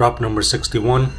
Drop number 61.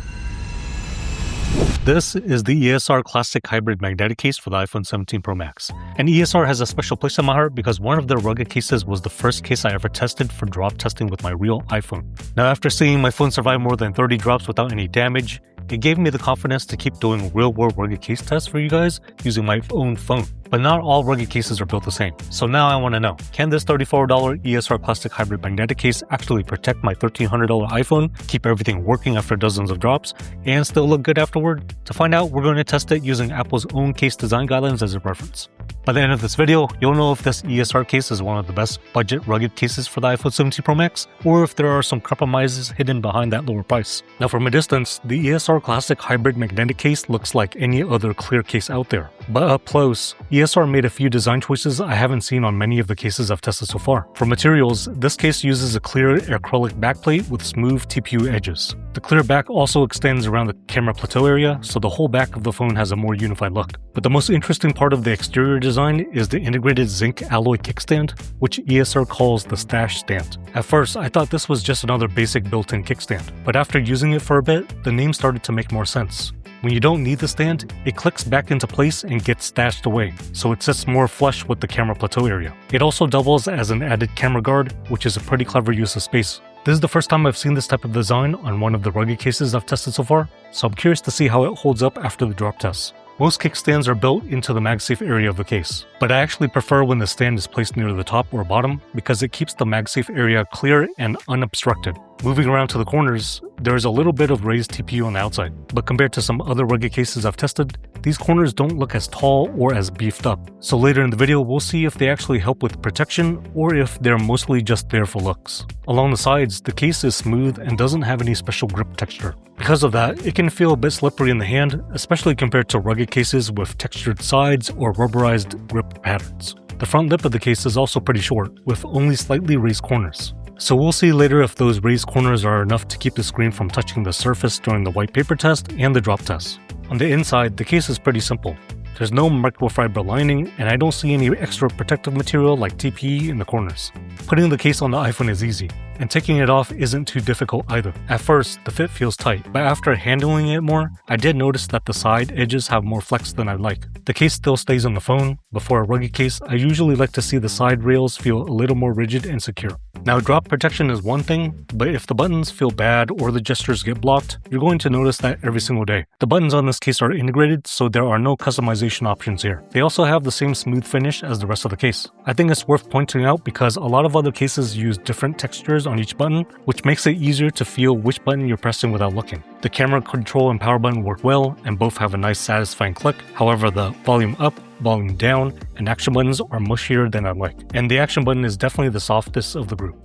This is the ESR Classic Hybrid Magnetic Case for the iPhone 17 Pro Max. And ESR has a special place in my heart because one of their rugged cases was the first case I ever tested for drop testing with my real iPhone. Now, after seeing my phone survive more than 30 drops without any damage, it gave me the confidence to keep doing real-world rugged case tests for you guys using my own phone. But not all rugged cases are built the same. So now I want to know, can this $34 ESR Classic Hybrid Magnetic Case actually protect my $1,300 iPhone, keep everything working after dozens of drops, and still look good afterward? To find out, we're going to test it using Apple's own case design guidelines as a reference. By the end of this video, you'll know if this ESR case is one of the best budget rugged cases for the iPhone 17 Pro Max, or if there are some compromises hidden behind that lower price. Now from a distance, the ESR Classic Hybrid Magnetic Case looks like any other clear case out there. But up close, ESR made a few design choices I haven't seen on many of the cases I've tested so far. For materials, this case uses a clear acrylic backplate with smooth TPU edges. The clear back also extends around the camera plateau area, so the whole back of the phone has a more unified look. But the most interesting part of the exterior design is the integrated zinc alloy kickstand, which ESR calls the stash stand. At first, I thought this was just another basic built-in kickstand, but after using it for a bit, the name started to make more sense. When you don't need the stand, it clicks back into place and gets stashed away, so it sits more flush with the camera plateau area. It also doubles as an added camera guard, which is a pretty clever use of space. This is the first time I've seen this type of design on one of the rugged cases I've tested so far, so I'm curious to see how it holds up after the drop tests. Most kickstands are built into the MagSafe area of the case, but I actually prefer when the stand is placed near the top or bottom because it keeps the MagSafe area clear and unobstructed. Moving around to the corners, there is a little bit of raised TPU on the outside, but compared to some other rugged cases I've tested, these corners don't look as tall or as beefed up. So later in the video, we'll see if they actually help with protection or if they're mostly just there for looks. Along the sides, the case is smooth and doesn't have any special grip texture. Because of that, it can feel a bit slippery in the hand, especially compared to rugged cases with textured sides or rubberized grip patterns. The front lip of the case is also pretty short, with only slightly raised corners. So we'll see later if those raised corners are enough to keep the screen from touching the surface during the white paper test and the drop test. On the inside, the case is pretty simple. There's no microfiber lining, and I don't see any extra protective material like TPE in the corners. Putting the case on the iPhone is easy, and taking it off isn't too difficult either. At first, the fit feels tight, but after handling it more, I did notice that the side edges have more flex than I'd like. The case still stays on the phone, but for a rugged case, I usually like to see the side rails feel a little more rigid and secure. Now, drop protection is one thing, but if the buttons feel bad or the gestures get blocked, you're going to notice that every single day. The buttons on this case are integrated, so there are no customization options here. They also have the same smooth finish as the rest of the case. I think it's worth pointing out because a lot of other cases use different textures on each button, which makes it easier to feel which button you're pressing without looking. The camera control and power button work well, and both have a nice satisfying click. However, the volume up, volume down, and action buttons are mushier than I like. And the action button is definitely the softest of the group.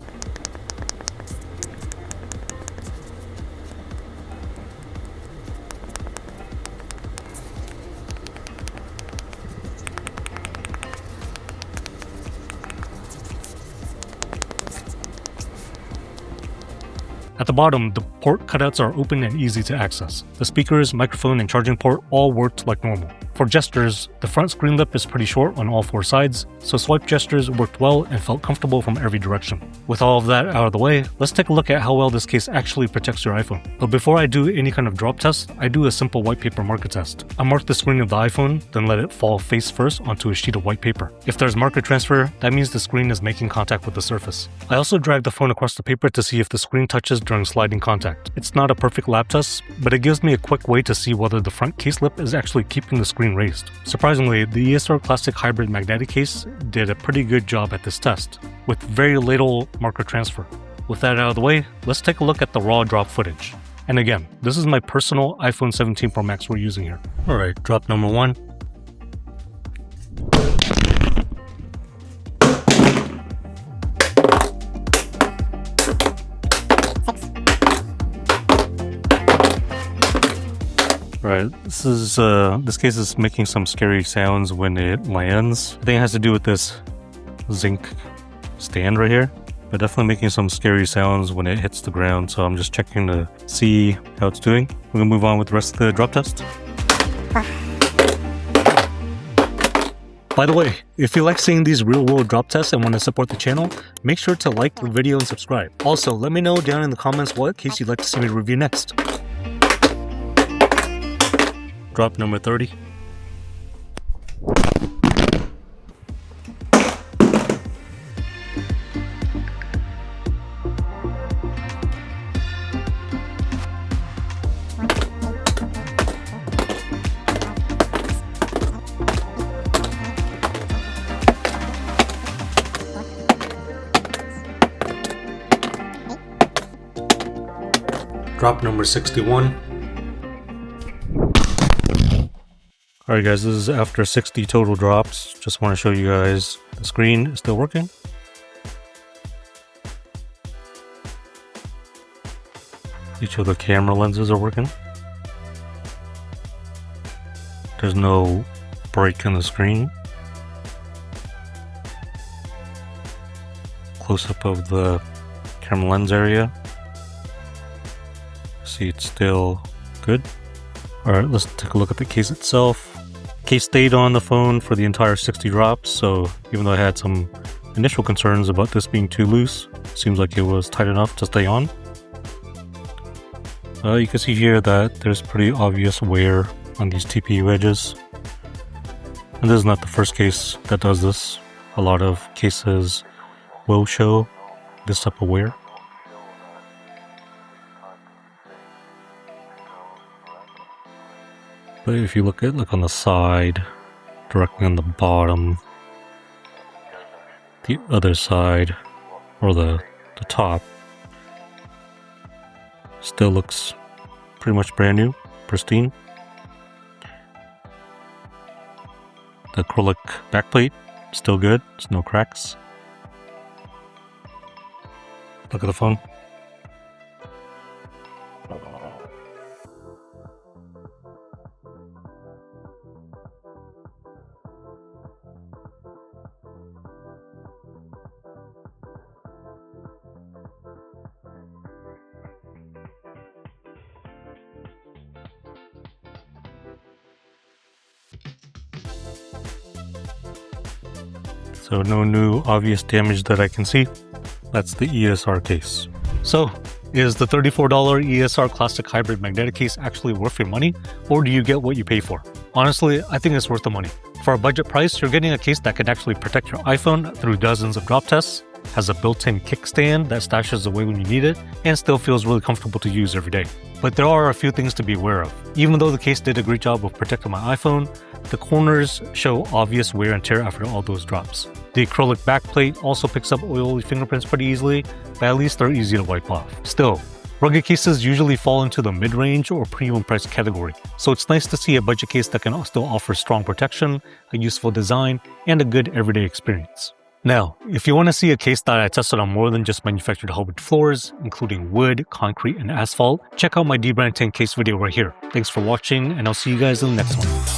At the bottom, the port cutouts are open and easy to access. The speakers, microphone, and charging port all worked like normal. For gestures, the front screen lip is pretty short on all four sides, so swipe gestures worked well and felt comfortable from every direction. With all of that out of the way, let's take a look at how well this case actually protects your iPhone. But before I do any kind of drop test, I do a simple white paper marker test. I mark the screen of the iPhone, then let it fall face first onto a sheet of white paper. If there's marker transfer, that means the screen is making contact with the surface. I also drag the phone across the paper to see if the screen touches during sliding contact. It's not a perfect lab test, but it gives me a quick way to see whether the front case lip is actually keeping the screen raised. Surprisingly, the ESR Classic Hybrid Magnetic Case did a pretty good job at this test, with very little marker transfer. With that out of the way, let's take a look at the raw drop footage. And again, this is my personal iPhone 17 Pro Max we're using here. Alright, drop number 1. Right, this case is making some scary sounds when it lands. I think it has to do with this zinc stand right here. But definitely making some scary sounds when it hits the ground, so I'm just checking to see how it's doing. We're gonna move on with the rest of the drop test. By the way, if you like seeing these real-world drop tests and want to support the channel, make sure to like the video and subscribe. Also, let me know down in the comments what case you'd like to see me review next. Drop number 30. Drop number 61. Alright guys, this is after 60 total drops. Just want to show you guys the screen is still working. Each of the camera lenses are working. There's no break in the screen. Close up of the camera lens area. See, it's still good. Alright, let's take a look at the case itself. Case stayed on the phone for the entire 60 drops, so even though I had some initial concerns about this being too loose, seems like it was tight enough to stay on. You can see here that there's pretty obvious wear on these TPU edges. And this is not the first case that does this. A lot of cases will show this type of wear. But if you look on the side, directly on the bottom, the other side, or the top, still looks pretty much brand new, pristine. The acrylic backplate, still good, there's no cracks. Look at the phone. So no new obvious damage that I can see. That's the ESR case. So, is the $34 ESR Classic Hybrid Magnetic Case actually worth your money, or do you get what you pay for? Honestly, I think it's worth the money. For a budget price, you're getting a case that can actually protect your iPhone through dozens of drop tests, has a built-in kickstand that stashes away when you need it, and still feels really comfortable to use every day. But there are a few things to be aware of. Even though the case did a great job of protecting my iPhone, the corners show obvious wear and tear after all those drops. The acrylic backplate also picks up oily fingerprints pretty easily, but at least they're easy to wipe off. Still, rugged cases usually fall into the mid-range or premium price category, so it's nice to see a budget case that can still offer strong protection, a useful design, and a good everyday experience. Now, if you want to see a case that I tested on more than just manufactured hardwood floors, including wood, concrete, and asphalt, check out my dbrand 10 case video right here. Thanks for watching, and I'll see you guys in the next one.